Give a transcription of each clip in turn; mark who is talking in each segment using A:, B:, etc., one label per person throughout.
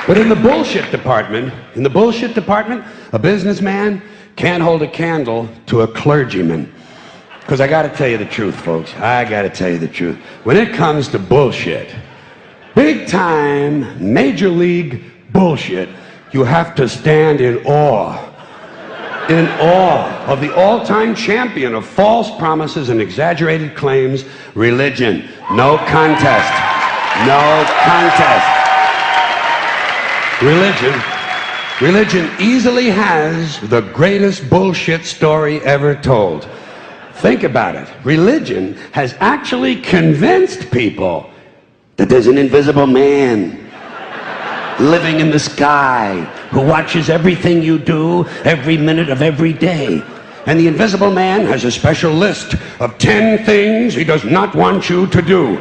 A: But in the bullshit department, a businessman can't hold a candle to a clergyman. Because I got to tell you the truth, folks. I got to tell you the truth. When it comes to bullshit, big time, major league bullshit, you have to stand in awe of the all-time champion of false promises and exaggerated claims, religion. No contest. No contest. Religion easily has the greatest bullshit story ever told. Think about it. Religion has actually convinced people that there's an invisible man living in the sky who watches everything you do every minute of every day. And the invisible man has a special list of 10 things he does not want you to do.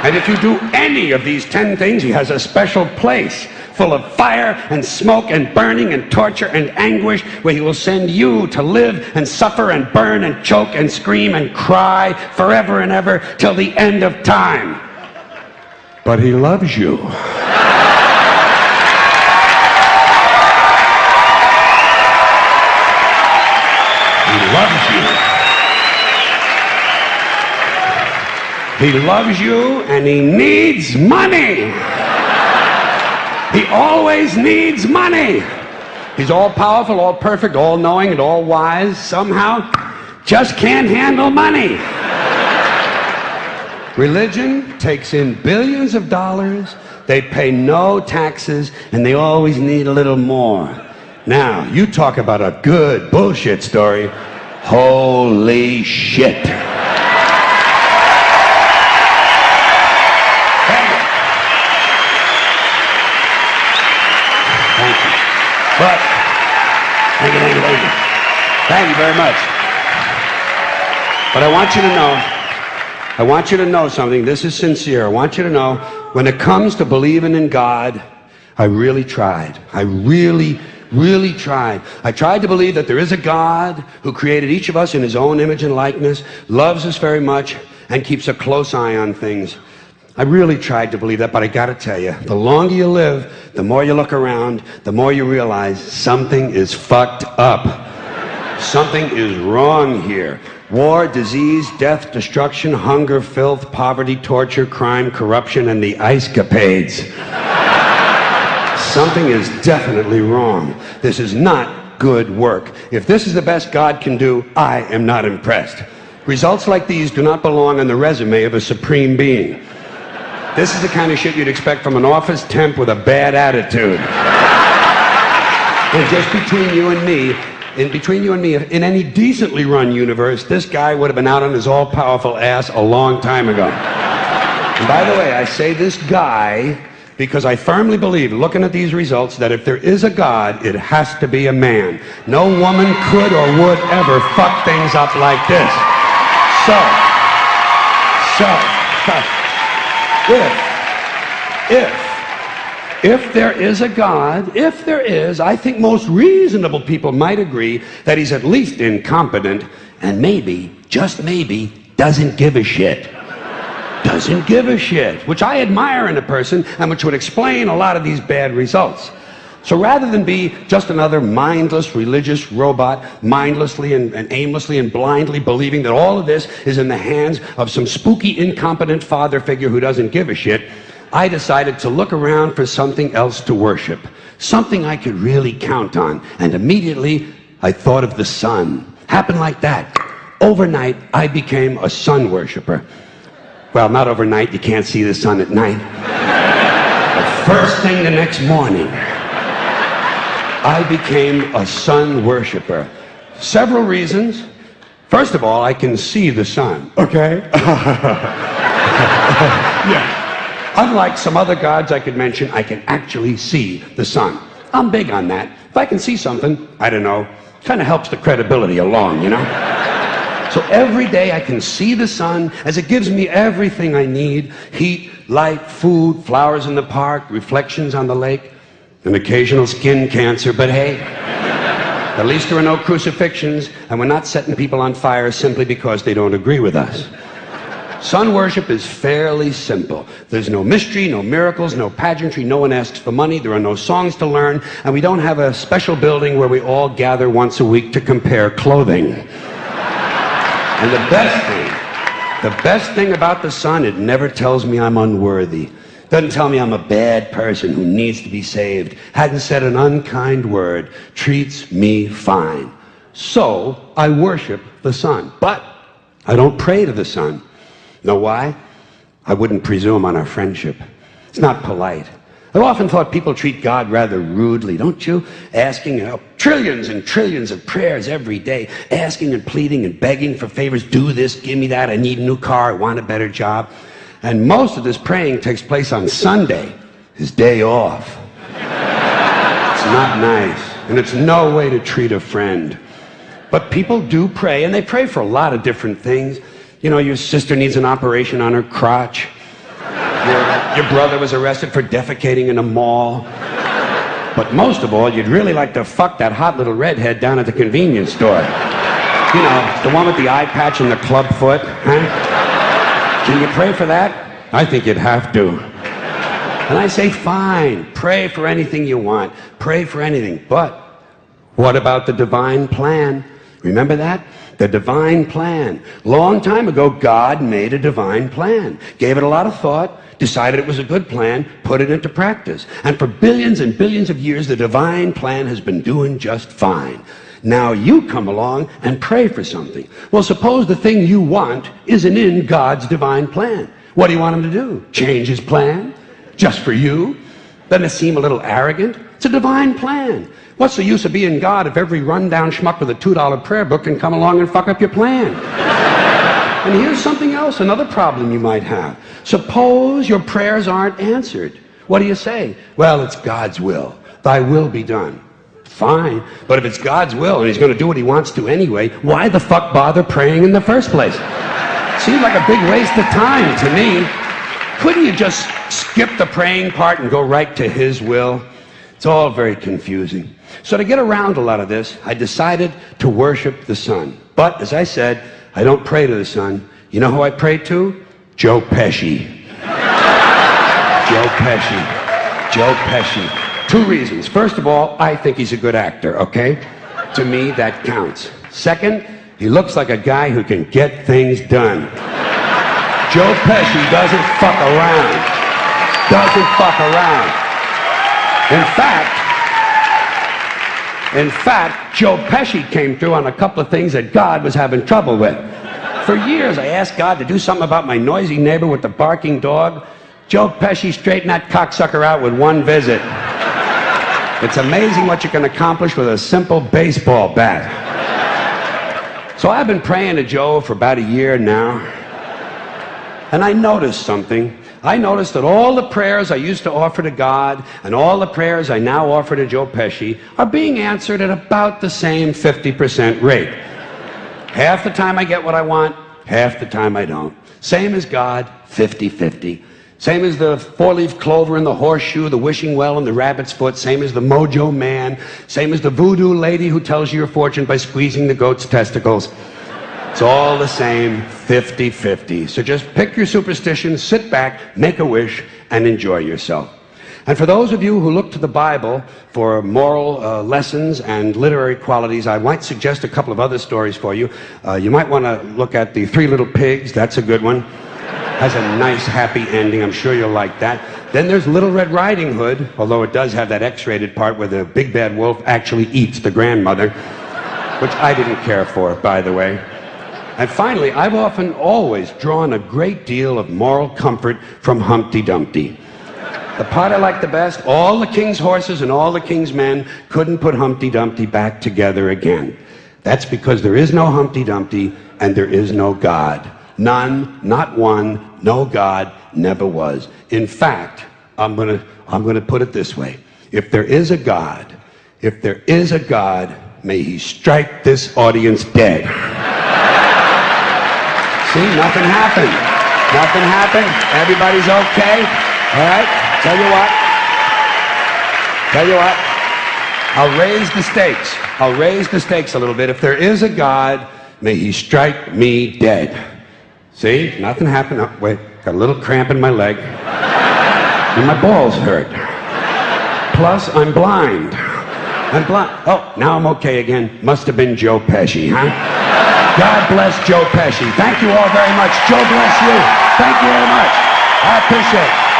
A: And if you do any of these 10 things, he has a special place full of fire and smoke and burning and torture and anguish where he will send you to live and suffer and burn and choke and scream and cry forever and ever till the end of time. But he loves you. He loves you. He loves you and he needs money. He always needs money. He's all powerful, all perfect, all knowing, and all wise. Somehow, just can't handle money. Religion takes in billions of dollars. They pay no taxes, and they always need a little more. Now, you talk about a good bullshit story. Holy shit. But, thank you very much. But I want you to know something. This is sincere. I want you to know, when it comes to believing in God, I really tried. I really tried. I tried to believe that there is a God who created each of us in his own image and likeness, loves us very much, and keeps a close eye on things. I really tried to believe that, but I gotta tell you, the longer you live, the more you look around, the more you realize something is fucked up. Something is wrong here. War, disease, death, destruction, hunger, filth, poverty, torture, crime, corruption, and the ice-capades. Something is definitely wrong. This is not good work. If this is the best God can do, I am not impressed. Results like these do not belong on the resume of a supreme being. This is the kind of shit you'd expect from an office temp with a bad attitude. And just between you and me, in any decently run universe, this guy would have been out on his all-powerful ass a long time ago. And by the way, I say this guy because I firmly believe, looking at these results, that if there is a God, it has to be a man. No woman could or would ever fuck things up like this. If there is a God, if there is, I think most reasonable people might agree that he's at least incompetent and maybe, just maybe, doesn't give a shit. Doesn't give a shit, which I admire in a person and which would explain a lot of these bad results. So rather than be just another mindless religious robot, mindlessly and aimlessly and blindly believing that all of this is in the hands of some spooky, incompetent father figure who doesn't give a shit, I decided to look around for something else to worship, something I could really count on. And immediately, I thought of the sun. Happened like that. Overnight, I became a sun worshiper. Well, not overnight. You can't see the sun at night. But first thing the next morning, I became a sun worshiper. Several reasons. First of all, I can see the sun, okay? Yeah. Unlike some other gods I could mention, I can actually see the sun. I'm big on that. If I can see something, I don't know, kind of helps the credibility along, you know? So every day I can see the sun as it gives me everything I need: heat, light, food, flowers in the park, reflections on the lake, an occasional skin cancer, but hey, at least there are no crucifixions, and we're not setting people on fire simply because they don't agree with us. Sun worship is fairly simple. There's no mystery, no miracles, no pageantry, no one asks for money, there are no songs to learn, and we don't have a special building where we all gather once a week to compare clothing. And the best thing about the sun, it never tells me I'm unworthy. Doesn't tell me I'm a bad person who needs to be saved. Hadn't said an unkind word. Treats me fine. So I worship the sun. But I don't pray to the sun. Know why? I wouldn't presume on our friendship. It's not polite. I've often thought people treat God rather rudely, don't you? Asking trillions and trillions of prayers every day, asking and pleading and begging for favors. Do this, give me that, I need a new car, I want a better job. And most of this praying takes place on Sunday, his day off. It's not nice, and it's no way to treat a friend. But people do pray, and they pray for a lot of different things. You know, your sister needs an operation on her crotch. Your brother was arrested for defecating in a mall. But most of all, you'd really like to fuck that hot little redhead down at the convenience store. You know, the one with the eye patch and the club foot, huh? Can you pray for that? I think you'd have to. And I say, fine, pray for anything you want. Pray for anything. But what about the divine plan? Remember that? The divine plan. Long time ago, God made a divine plan. Gave it a lot of thought, decided it was a good plan, put it into practice. And for billions and billions of years, the divine plan has been doing just fine. Now you come along and pray for something. Well, suppose the thing you want isn't in God's divine plan. What do you want him to do? Change his plan? Just for you? Doesn't it seem a little arrogant? It's a divine plan. What's the use of being God if every rundown schmuck with a $2 prayer book can come along and fuck up your plan? And here's something else, another problem you might have. Suppose your prayers aren't answered. What do you say? Well, it's God's will. Thy will be done. Fine, but if it's God's will and he's going to do what he wants to anyway, why the fuck bother praying in the first place? Seems like a big waste of time to me. Couldn't you just skip the praying part and go right to his will? It's all very confusing. So to get around a lot of this, I decided to worship the sun. But, as I said, I don't pray to the sun. You know who I pray to? Joe Pesci. Joe Pesci. Joe Pesci. 2 reasons. First of all, I think he's a good actor, okay? To me, that counts. Second, he looks like a guy who can get things done. Joe Pesci doesn't fuck around. Doesn't fuck around. In fact, Joe Pesci came through on a couple of things that God was having trouble with. For years, I asked God to do something about my noisy neighbor with the barking dog. Joe Pesci straightened that cocksucker out with 1 visit. It's amazing what you can accomplish with a simple baseball bat. So I've been praying to Joe for about a year now, and I noticed something. I noticed that all the prayers I used to offer to God and all the prayers I now offer to Joe Pesci are being answered at about the same 50% rate. Half the time I get what I want, half the time I don't. Same as God, 50-50. Same as the 4-leaf clover and the horseshoe, the wishing well and the rabbit's foot. Same as the mojo man. Same as the voodoo lady who tells you your fortune by squeezing the goat's testicles. It's all the same, 50-50. So just pick your superstition, sit back, make a wish, and enjoy yourself. And for those of you who look to the Bible for moral lessons and literary qualities, I might suggest a couple of other stories for you. You might want to look at The 3 Little Pigs. That's a good one. Has a nice, happy ending. I'm sure you'll like that. Then there's Little Red Riding Hood, although it does have that X-rated part where the big bad wolf actually eats the grandmother, which I didn't care for, by the way. And finally, I've often always drawn a great deal of moral comfort from Humpty Dumpty. The part I like the best, all the king's horses and all the king's men couldn't put Humpty Dumpty back together again. That's because there is no Humpty Dumpty and there is no God. None, not one, no God, never was. In fact, I'm gonna put it this way. If there is a God, may he strike this audience dead. See, nothing happened. Nothing happened. Everybody's okay. All right? Tell you what. I'll raise the stakes. I'll raise the stakes a little bit. If there is a God, may he strike me dead. See, nothing happened. Oh, wait, got a little cramp in my leg. And my balls hurt. Plus, I'm blind. I'm blind. Oh, now I'm okay again. Must have been Joe Pesci, huh? God bless Joe Pesci. Thank you all very much. Joe bless you. Thank you very much. I appreciate it.